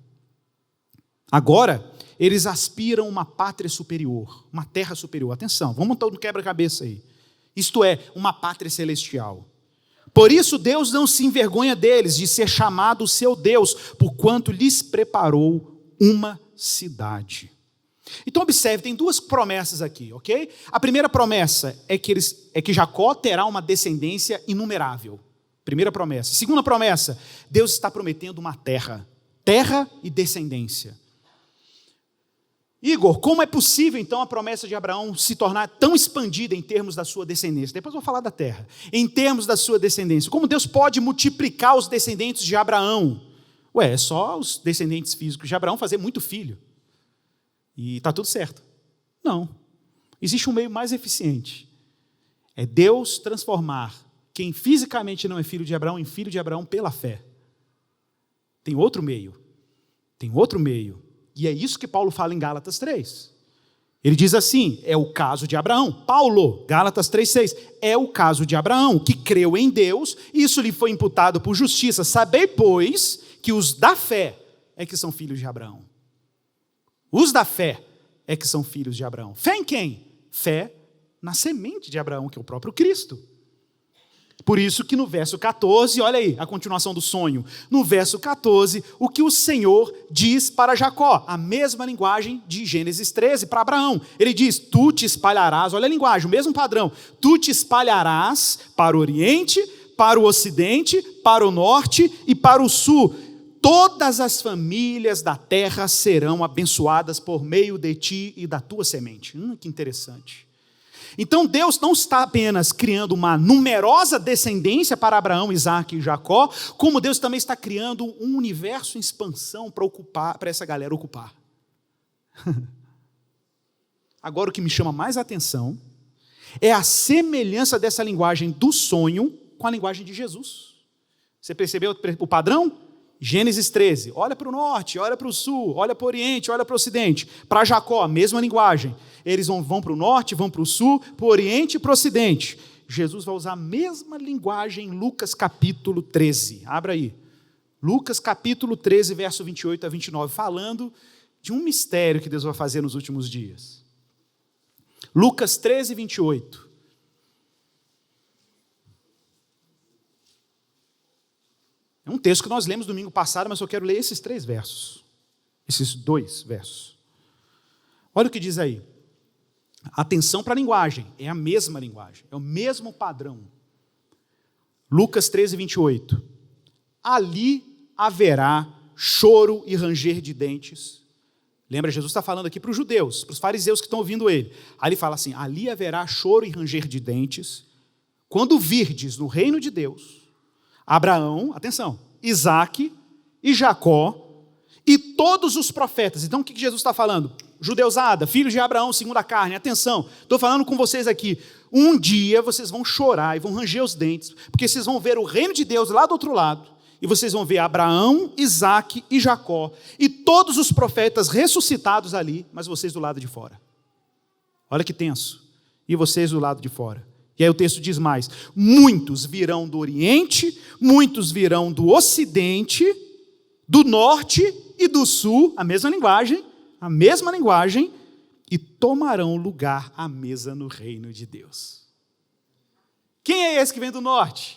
A: Agora, eles aspiram uma pátria superior, uma terra superior. Atenção, vamos montar um quebra-cabeça aí. Isto é, uma pátria celestial. Por isso Deus não se envergonha deles, de ser chamado o seu Deus, porquanto lhes preparou uma cidade. Então observe, tem duas promessas aqui, ok? A primeira promessa é que Jacó terá uma descendência inumerável. Primeira promessa. Segunda promessa, Deus está prometendo uma terra. Terra e descendência. Igor, como é possível então a promessa de Abraão se tornar tão expandida em termos da sua descendência? Depois eu vou falar da terra. Em termos da sua descendência. Como Deus pode multiplicar os descendentes de Abraão? Ué, é só os descendentes físicos de Abraão fazer muito filho. E está tudo certo. Não. Existe um meio mais eficiente. É Deus transformar quem fisicamente não é filho de Abraão em filho de Abraão pela fé. Tem outro meio. Tem outro meio. E é isso que Paulo fala em Gálatas 3. Ele diz assim, é o caso de Abraão. Paulo, Gálatas 3,6, é o caso de Abraão, que creu em Deus, e isso lhe foi imputado por justiça. Sabei, pois, que os da fé é que são filhos de Abraão. Os da fé é que são filhos de Abraão. Fé em quem? Fé na semente de Abraão, que é o próprio Cristo. Por isso que no verso 14, olha aí a continuação do sonho. No verso 14, o que o Senhor diz para Jacó, a mesma linguagem de Gênesis 13 para Abraão. Ele diz, tu te espalharás, olha a linguagem, o mesmo padrão. Tu te espalharás para o oriente, para o ocidente, para o norte e para o sul. Todas as famílias da terra serão abençoadas por meio de ti e da tua semente. Que interessante. Então Deus não está apenas criando uma numerosa descendência para Abraão, Isaque e Jacó, como Deus também está criando um universo em expansão para essa galera ocupar. Agora o que me chama mais atenção é a semelhança dessa linguagem do sonho com a linguagem de Jesus. Você percebeu o padrão? Gênesis 13, olha para o norte, olha para o sul, olha para o oriente, olha para o ocidente. Para Jacó, a mesma linguagem. Eles vão para o norte, vão para o sul, para o oriente e para o ocidente. Jesus vai usar a mesma linguagem em Lucas capítulo 13. Abra aí. Lucas capítulo 13, verso 28 a 29, falando de um mistério que Deus vai fazer nos últimos dias. Lucas 13, 28. É um texto que nós lemos domingo passado, mas eu quero ler esses 3 versos. Esses 2 versos. Olha o que diz aí. Atenção para a linguagem, é a mesma linguagem, é o mesmo padrão. Lucas 13, 28. Ali haverá choro e ranger de dentes. Lembra, Jesus está falando aqui para os judeus, para os fariseus que estão ouvindo ele. Aí ele fala assim, ali haverá choro e ranger de dentes, quando virdes no reino de Deus, Abraão, atenção, Isaque e Jacó e todos os profetas. Então o que Jesus está falando? Judeusada, filhos de Abraão, segundo a carne, atenção, estou falando com vocês aqui, um dia vocês vão chorar e vão ranger os dentes, porque vocês vão ver o reino de Deus lá do outro lado, e vocês vão ver Abraão, Isaque e Jacó, e todos os profetas ressuscitados ali, mas vocês do lado de fora. Olha que tenso, e vocês do lado de fora. E aí o texto diz mais, muitos virão do oriente, muitos virão do ocidente, do norte e do sul, a mesma linguagem, e tomarão lugar à mesa no reino de Deus. Quem é esse que vem do norte?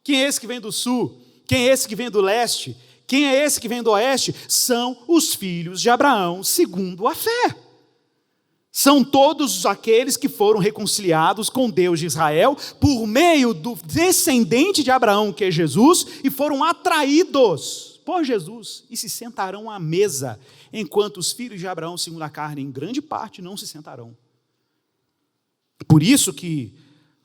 A: Quem é esse que vem do sul? Quem é esse que vem do leste? Quem é esse que vem do oeste? São os filhos de Abraão, segundo a fé. São todos aqueles que foram reconciliados com Deus de Israel por meio do descendente de Abraão, que é Jesus, e foram atraídos por Jesus e se sentarão à mesa, enquanto os filhos de Abraão, segundo a carne, em grande parte não se sentarão. Por isso que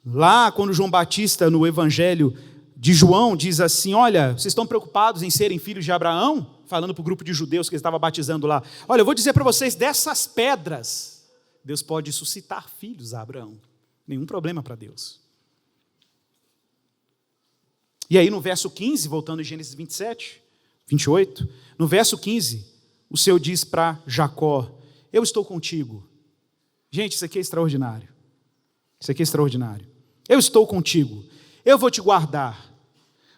A: lá quando João Batista no Evangelho de João diz assim, olha, vocês estão preocupados em serem filhos de Abraão? Falando para o grupo de judeus que ele estava batizando lá. Olha, eu vou dizer para vocês, dessas pedras, Deus pode suscitar filhos a Abraão. Nenhum problema para Deus. E aí no verso 15, voltando em Gênesis 27, 28, no verso 15, o Senhor diz para Jacó, eu estou contigo. Gente, isso aqui é extraordinário. Isso aqui é extraordinário. Eu estou contigo. Eu vou te guardar.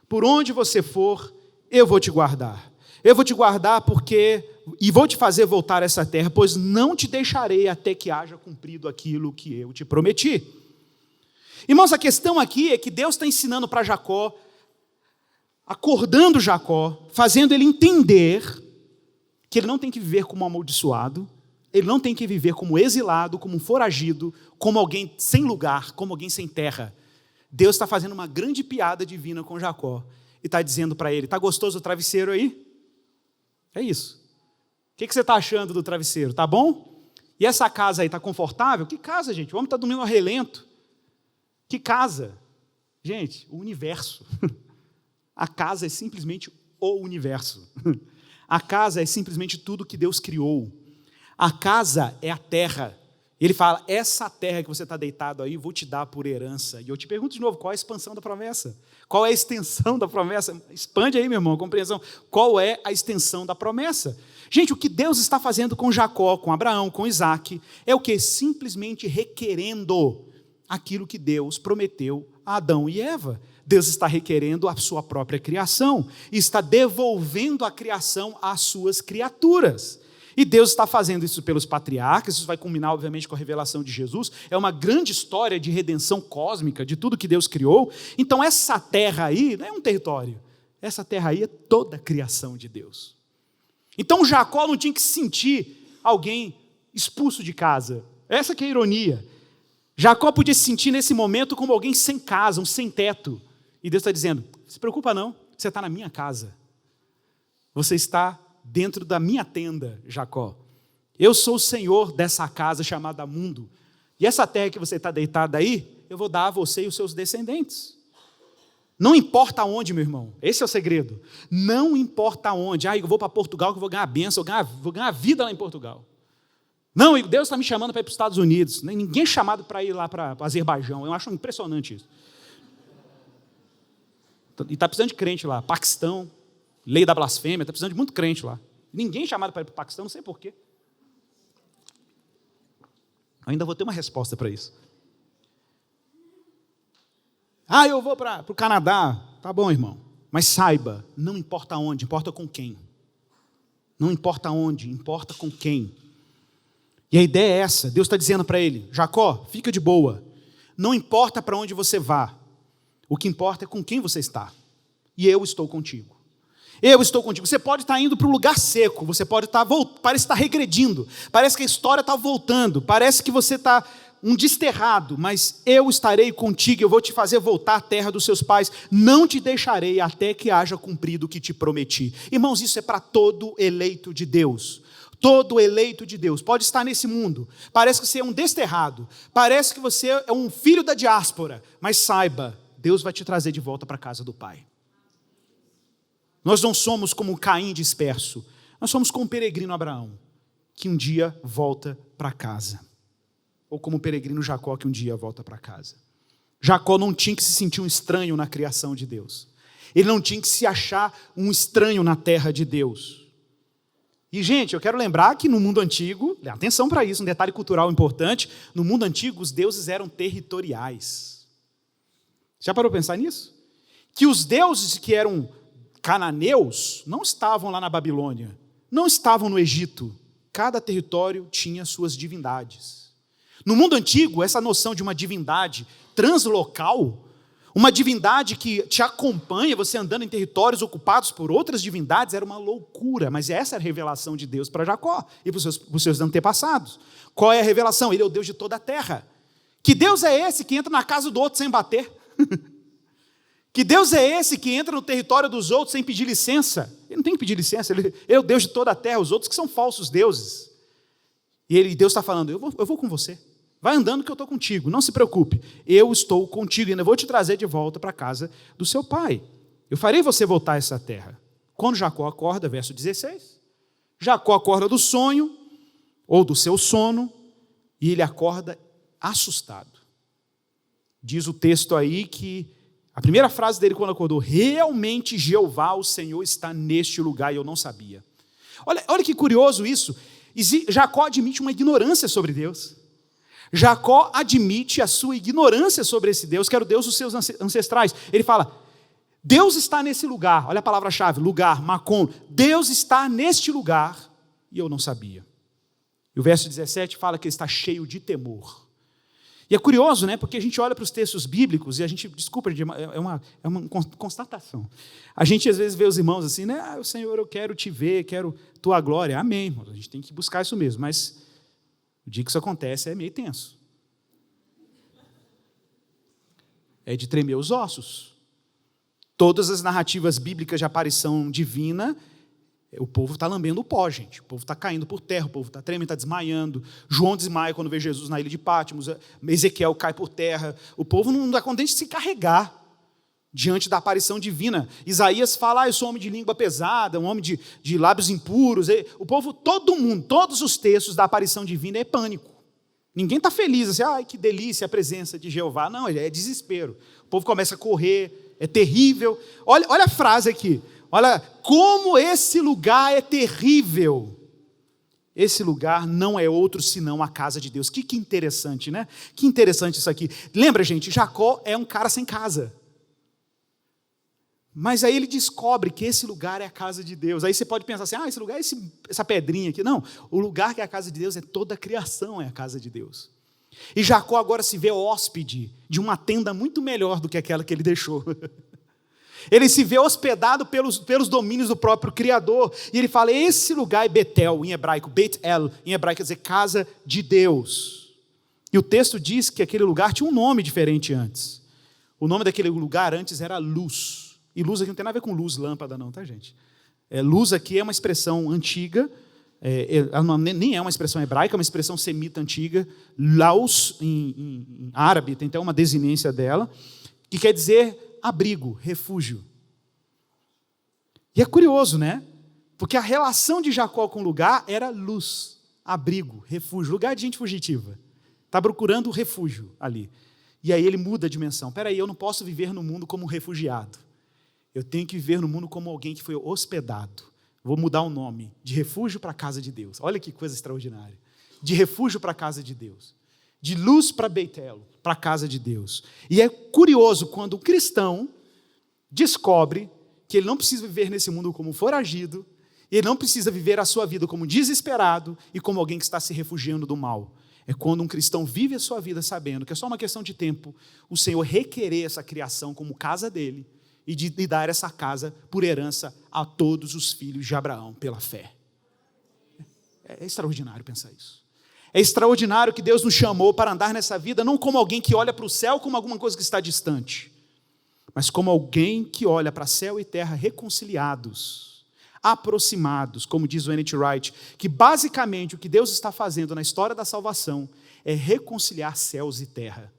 A: Por onde você for, eu vou te guardar. Eu vou te guardar e vou te fazer voltar a essa terra, pois não te deixarei até que haja cumprido aquilo que eu te prometi. Irmãos, a questão aqui é que Deus está ensinando para Jacó, acordando Jacó, fazendo ele entender que ele não tem que viver como amaldiçoado, ele não tem que viver como exilado, como um foragido, como alguém sem lugar, como alguém sem terra. Deus está fazendo uma grande piada divina com Jacó e está dizendo para ele, está gostoso o travesseiro aí? É isso. O que você está achando do travesseiro? Está bom? E essa casa aí está confortável? Que casa, gente? O homem está dormindo ao relento. Que casa? Gente, o universo. A casa é simplesmente o universo. A casa é simplesmente tudo que Deus criou. A casa é a terra. Ele fala, essa terra que você está deitado aí, vou te dar por herança. E eu te pergunto de novo, qual é a expansão da promessa? Qual é a extensão da promessa? Expande aí, meu irmão, a compreensão. Qual é a extensão da promessa? Gente, o que Deus está fazendo com Jacó, com Abraão, com Isaque, é o que? Simplesmente requerendo aquilo que Deus prometeu a Adão e Eva. Deus está requerendo a sua própria criação, e está devolvendo a criação às suas criaturas. E Deus está fazendo isso pelos patriarcas, isso vai culminar, obviamente, com a revelação de Jesus. É uma grande história de redenção cósmica, de tudo que Deus criou. Então, essa terra aí não é um território. Essa terra aí é toda a criação de Deus. Então, Jacó não tinha que sentir alguém expulso de casa. Essa que é a ironia. Jacó podia se sentir nesse momento como alguém sem casa, um sem teto. E Deus está dizendo, não se preocupa não, você está na minha casa. Você está dentro da minha tenda, Jacó. Eu sou o Senhor dessa casa chamada mundo. E essa terra que você está deitado aí, eu vou dar a você e os seus descendentes. Não importa onde, meu irmão. Esse é o segredo. Não importa onde. Eu vou para Portugal que eu vou ganhar a bênção, vou ganhar a vida lá em Portugal. Não, Deus está me chamando para ir para os Estados Unidos. Ninguém é chamado para ir lá para Azerbaijão. Eu acho impressionante isso. E está precisando de crente lá. Paquistão. Lei da blasfêmia, está precisando de muito crente lá. Ninguém chamado para ir para o Paquistão, não sei porquê. Eu ainda vou ter uma resposta para isso. Eu vou para o Canadá. Tá bom, irmão. Mas saiba, não importa onde, importa com quem. Não importa onde, importa com quem. E a ideia é essa. Deus está dizendo para ele, Jacó, fica de boa. Não importa para onde você vá. O que importa é com quem você está. E eu estou contigo. Eu estou contigo. Você pode estar indo para um lugar seco. Você pode estar, parece estar regredindo. Parece que a história está voltando. Parece que você está um desterrado. Mas eu estarei contigo. Eu vou te fazer voltar à terra dos seus pais. Não te deixarei até que haja cumprido o que te prometi. Irmãos, isso é para todo eleito de Deus. Todo eleito de Deus pode estar nesse mundo. Parece que você é um desterrado. Parece que você é um filho da diáspora. Mas saiba, Deus vai te trazer de volta para a casa do Pai. Nós não somos como Caim disperso. Nós somos como o peregrino Abraão, que um dia volta para casa. Ou como o peregrino Jacó, que um dia volta para casa. Jacó não tinha que se sentir um estranho na criação de Deus. Ele não tinha que se achar um estranho na terra de Deus. E, gente, eu quero lembrar que no mundo antigo, atenção para isso, um detalhe cultural importante, no mundo antigo os deuses eram territoriais. Já parou para pensar nisso? Que os deuses que eram cananeus não estavam lá na Babilônia, não estavam no Egito. Cada território tinha suas divindades. No mundo antigo, essa noção de uma divindade translocal, uma divindade que te acompanha, você andando em territórios ocupados por outras divindades, era uma loucura, mas essa era a revelação de Deus para Jacó e para os seus antepassados. Qual é a revelação? Ele é o Deus de toda a terra. Que Deus é esse que entra na casa do outro sem bater? Que Deus é esse que entra no território dos outros sem pedir licença? Ele não tem que pedir licença, ele é o Deus de toda a terra, os outros que são falsos deuses. E Deus está falando, eu vou com você. Vai andando que eu estou contigo, não se preocupe. Eu estou contigo e ainda vou te trazer de volta para a casa do seu pai. Eu farei você voltar a essa terra. Quando Jacó acorda, verso 16, Jacó acorda do sonho, ou do seu sono, e ele acorda assustado. Diz o texto aí que, a primeira frase dele quando acordou, realmente Jeová, o Senhor, está neste lugar e eu não sabia. Olha que curioso isso. Jacó admite uma ignorância sobre Deus. Jacó admite a sua ignorância sobre esse Deus, que era o Deus dos seus ancestrais. Ele fala, Deus está nesse lugar, olha a palavra-chave, lugar, Macom, Deus está neste lugar, e eu não sabia. E o verso 17 fala que ele está cheio de temor. E é curioso, né, porque a gente olha para os textos bíblicos, e a gente, desculpa, é uma constatação. A gente às vezes vê os irmãos assim, né, Senhor, eu quero te ver, quero tua glória, amém, irmão. A gente tem que buscar isso mesmo, mas o dia que isso acontece é meio tenso. É de tremer os ossos. Todas as narrativas bíblicas de aparição divina, o povo está lambendo o pó, gente. O povo está caindo por terra, o povo está tremendo, está desmaiando. João desmaia quando vê Jesus na ilha de Patmos. Ezequiel cai por terra. O povo não dá conta de se carregar diante da aparição divina. Isaías fala, eu sou um homem de língua pesada, um homem de lábios impuros. O povo, todo mundo, todos os textos da aparição divina é pânico. Ninguém está feliz, assim, ai que delícia a presença de Jeová. Não, é desespero. O povo começa a correr, é terrível. Olha a frase aqui. Olha como esse lugar é terrível. Esse lugar não é outro senão a casa de Deus. Que interessante, né? Que interessante isso aqui. Lembra, gente, Jacó é um cara sem casa. Mas aí ele descobre que esse lugar é a casa de Deus. Aí você pode pensar assim, esse lugar é essa pedrinha aqui. Não, o lugar que é a casa de Deus é toda a criação, é a casa de Deus. E Jacó agora se vê hóspede de uma tenda muito melhor do que aquela que ele deixou. Ele se vê hospedado pelos domínios do próprio Criador. E ele fala, esse lugar é Betel, em hebraico, Bet-El, em hebraico quer dizer casa de Deus. E o texto diz que aquele lugar tinha um nome diferente antes. O nome daquele lugar antes era Luz. E luz aqui não tem nada a ver com luz, lâmpada não, tá, gente? Luz aqui é uma expressão antiga, nem é uma expressão hebraica, é uma expressão semita antiga. Laus, em árabe, tem até uma desinência dela, que quer dizer abrigo, refúgio. E é curioso, né? Porque a relação de Jacó com o lugar era luz, abrigo, refúgio, lugar de gente fugitiva. Está procurando refúgio ali. E aí ele muda a dimensão. Espera aí, eu não posso viver no mundo como um refugiado. Eu tenho que viver no mundo como alguém que foi hospedado. Vou mudar o nome, de refúgio para a casa de Deus. Olha que coisa extraordinária. De refúgio para a casa de Deus. De luz para Beitel, para a casa de Deus. E é curioso quando o cristão descobre que ele não precisa viver nesse mundo como foragido, ele não precisa viver a sua vida como desesperado e como alguém que está se refugiando do mal. É quando um cristão vive a sua vida sabendo que é só uma questão de tempo o Senhor requerer essa criação como casa dele e de dar essa casa por herança a todos os filhos de Abraão pela fé. É extraordinário pensar isso. É extraordinário que Deus nos chamou para andar nessa vida não como alguém que olha para o céu como alguma coisa que está distante, mas como alguém que olha para céu e terra reconciliados, aproximados, como diz o N.T. Wright, que basicamente o que Deus está fazendo na história da salvação é reconciliar céus e terra,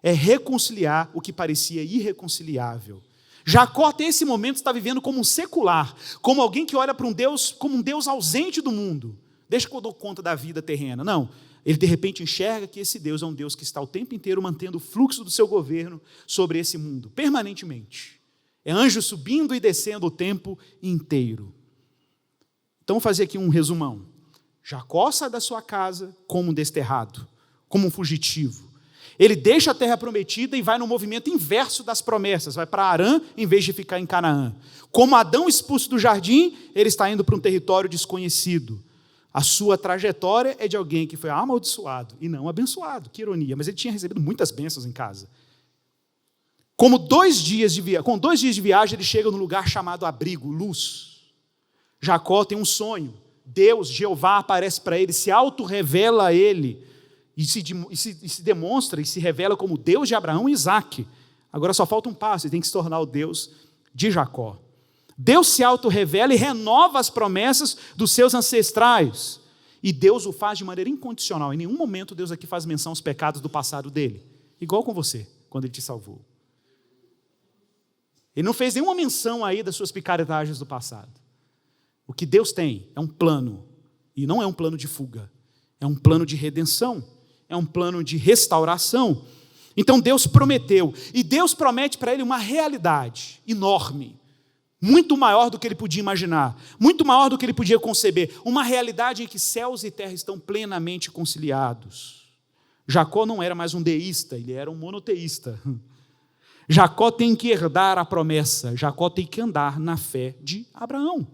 A: é reconciliar o que parecia irreconciliável. Jacó até esse momento está vivendo como um secular, como alguém que olha para um Deus como um Deus ausente do mundo. Deixa que eu dou conta da vida terrena. Não, ele de repente enxerga que esse Deus é um Deus que está o tempo inteiro mantendo o fluxo do seu governo sobre esse mundo, permanentemente. É anjo subindo e descendo o tempo inteiro. Então, vou fazer aqui um resumão. Jacó sai da sua casa como um desterrado, como um fugitivo. Ele deixa a terra prometida e vai no movimento inverso das promessas, vai para Harã em vez de ficar em Canaã. Como Adão expulso do jardim, ele está indo para um território desconhecido. A sua trajetória é de alguém que foi amaldiçoado e não abençoado. Que ironia, mas ele tinha recebido muitas bênçãos em casa. Com 2 dias de viagem, ele chega no lugar chamado abrigo, luz. Jacó tem um sonho. Deus, Jeová, aparece para ele, se auto-revela a ele, e se demonstra e se revela como Deus de Abraão e Isaque. Agora só falta um passo, ele tem que se tornar o Deus de Jacó. Deus se auto-revela e renova as promessas dos seus ancestrais. E Deus o faz de maneira incondicional. Em nenhum momento Deus aqui faz menção aos pecados do passado dele. Igual com você, quando ele te salvou. Ele não fez nenhuma menção aí das suas picaredagens do passado. O que Deus tem é um plano. E não é um plano de fuga. É um plano de redenção. É um plano de restauração. Então Deus prometeu. E Deus promete para ele uma realidade enorme. Muito maior do que ele podia imaginar, muito maior do que ele podia conceber, uma realidade em que céus e terra estão plenamente conciliados. Jacó não era mais um deísta, ele era um monoteísta. Jacó tem que herdar a promessa, Jacó tem que andar na fé de Abraão.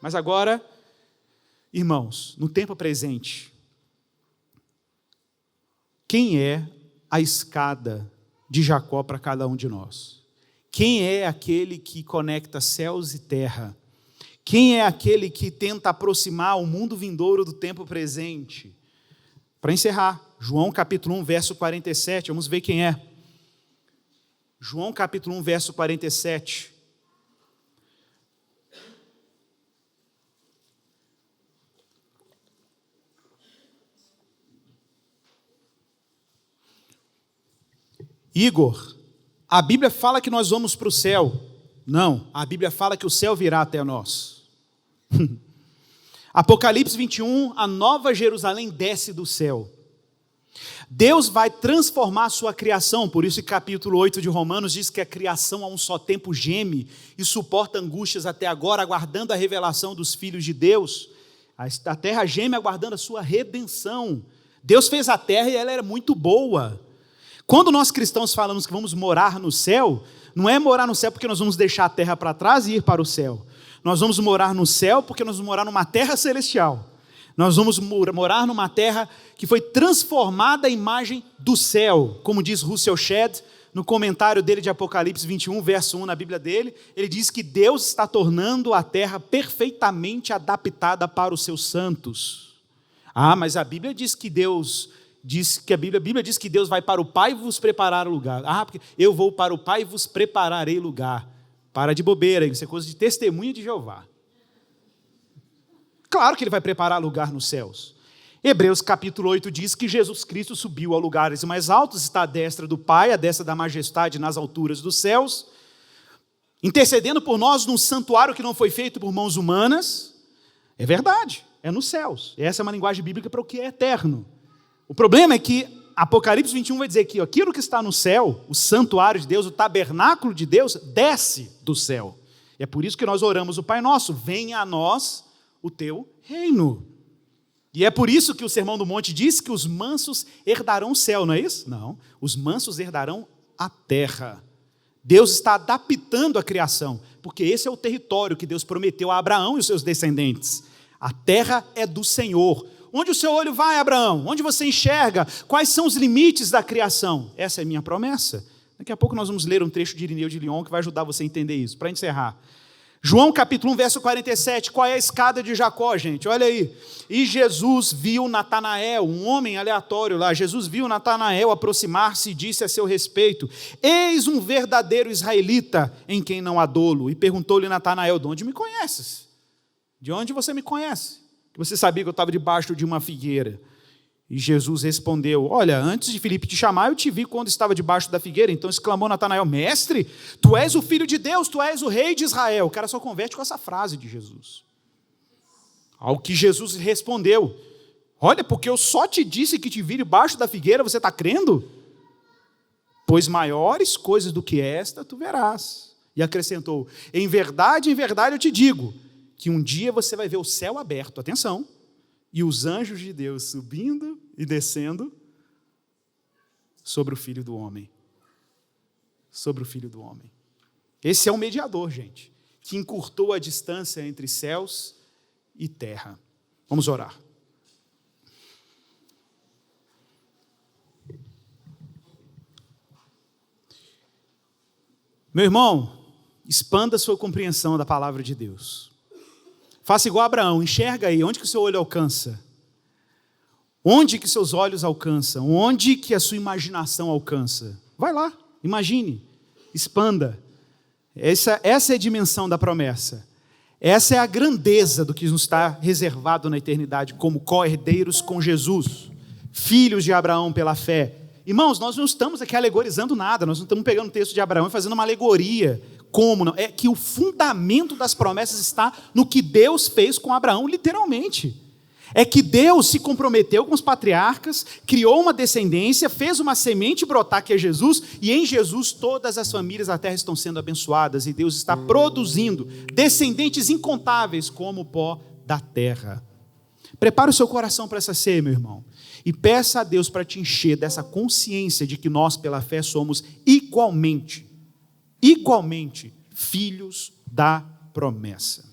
A: Mas agora, irmãos, no tempo presente, quem é a escada de Jacó para cada um de nós? Quem é aquele que conecta céus e terra? Quem é aquele que tenta aproximar o mundo vindouro do tempo presente? Para encerrar, João capítulo 1, verso 47, vamos ver quem é. João capítulo 1, verso 47. Igor, a Bíblia fala que nós vamos para o céu. Não, a Bíblia fala que o céu virá até nós. Apocalipse 21, a nova Jerusalém desce do céu. Deus vai transformar a sua criação, por isso que capítulo 8 de Romanos diz que a criação a um só tempo geme e suporta angústias até agora, aguardando a revelação dos filhos de Deus. A terra geme aguardando a sua redenção. Deus fez a terra e ela era muito boa. Quando nós cristãos falamos que vamos morar no céu, não é morar no céu porque nós vamos deixar a terra para trás e ir para o céu. Nós vamos morar no céu porque nós vamos morar numa terra celestial. Nós vamos morar numa terra que foi transformada à imagem do céu. Como diz Russell Shedd, no comentário dele de Apocalipse 21, verso 1 na Bíblia dele, ele diz que Deus está tornando a terra perfeitamente adaptada para os seus santos. Ah, mas a Bíblia diz que a Bíblia diz que Deus vai para o Pai vos preparar o lugar. Ah, porque eu vou para o Pai e vos prepararei lugar. Para de bobeira, isso é coisa de testemunha de Jeová. Claro que ele vai preparar lugar nos céus. Hebreus capítulo 8 diz que Jesus Cristo subiu a lugares mais altos, está à destra do Pai, à destra da majestade nas alturas dos céus, intercedendo por nós num santuário que não foi feito por mãos humanas. É verdade, é nos céus. Essa é uma linguagem bíblica para o que é eterno. O problema é que Apocalipse 21 vai dizer que aquilo que está no céu, o santuário de Deus, o tabernáculo de Deus, desce do céu. E é por isso que nós oramos o Pai Nosso: venha a nós o teu reino. E é por isso que o Sermão do Monte diz que os mansos herdarão o céu, não é isso? Não, os mansos herdarão a terra. Deus está adaptando a criação, porque esse é o território que Deus prometeu a Abraão e os seus descendentes. A terra é do Senhor. Onde o seu olho vai, Abraão? Onde você enxerga? Quais são os limites da criação? Essa é a minha promessa. Daqui a pouco nós vamos ler um trecho de Irineu de Lyon que vai ajudar você a entender isso. Para encerrar, João capítulo 1, verso 47, qual é a escada de Jacó, gente? Olha aí. E Jesus viu Natanael, um homem aleatório lá, Jesus viu Natanael aproximar-se e disse a seu respeito: eis um verdadeiro israelita em quem não há dolo. E perguntou-lhe Natanael: de onde me conheces? De onde você me conhece? Que você sabia que eu estava debaixo de uma figueira. E Jesus respondeu: olha, antes de Filipe te chamar, eu te vi quando estava debaixo da figueira. Então exclamou Natanael: mestre, tu és o filho de Deus, tu és o rei de Israel. O cara só converte com essa frase de Jesus. Ao que Jesus respondeu: olha, porque eu só te disse que te vi debaixo da figueira, você está crendo? Pois maiores coisas do que esta tu verás. E acrescentou: em verdade eu te digo, que um dia você vai ver o céu aberto, atenção, e os anjos de Deus subindo e descendo sobre o Filho do Homem. Sobre o Filho do Homem. Esse é o mediador, gente, que encurtou a distância entre céus e terra. Vamos orar. Meu irmão, expanda a sua compreensão da palavra de Deus. Faça igual a Abraão, enxerga aí, onde que o seu olho alcança? Onde que seus olhos alcançam? Onde que a sua imaginação alcança? Vai lá, imagine, expanda. Essa é a dimensão da promessa. Essa é a grandeza do que nos está reservado na eternidade, como co-herdeiros com Jesus, filhos de Abraão pela fé. Irmãos, nós não estamos aqui alegorizando nada, nós não estamos pegando o texto de Abraão e fazendo uma alegoria. Como não? É que o fundamento das promessas está no que Deus fez com Abraão, literalmente. É que Deus se comprometeu com os patriarcas, criou uma descendência, fez uma semente brotar que é Jesus, e em Jesus todas as famílias da terra estão sendo abençoadas, e Deus está produzindo descendentes incontáveis como o pó da terra. Prepare o seu coração para essa ceia, meu irmão, e peça a Deus para te encher dessa consciência de que nós, pela fé, somos igualmente filhos da promessa.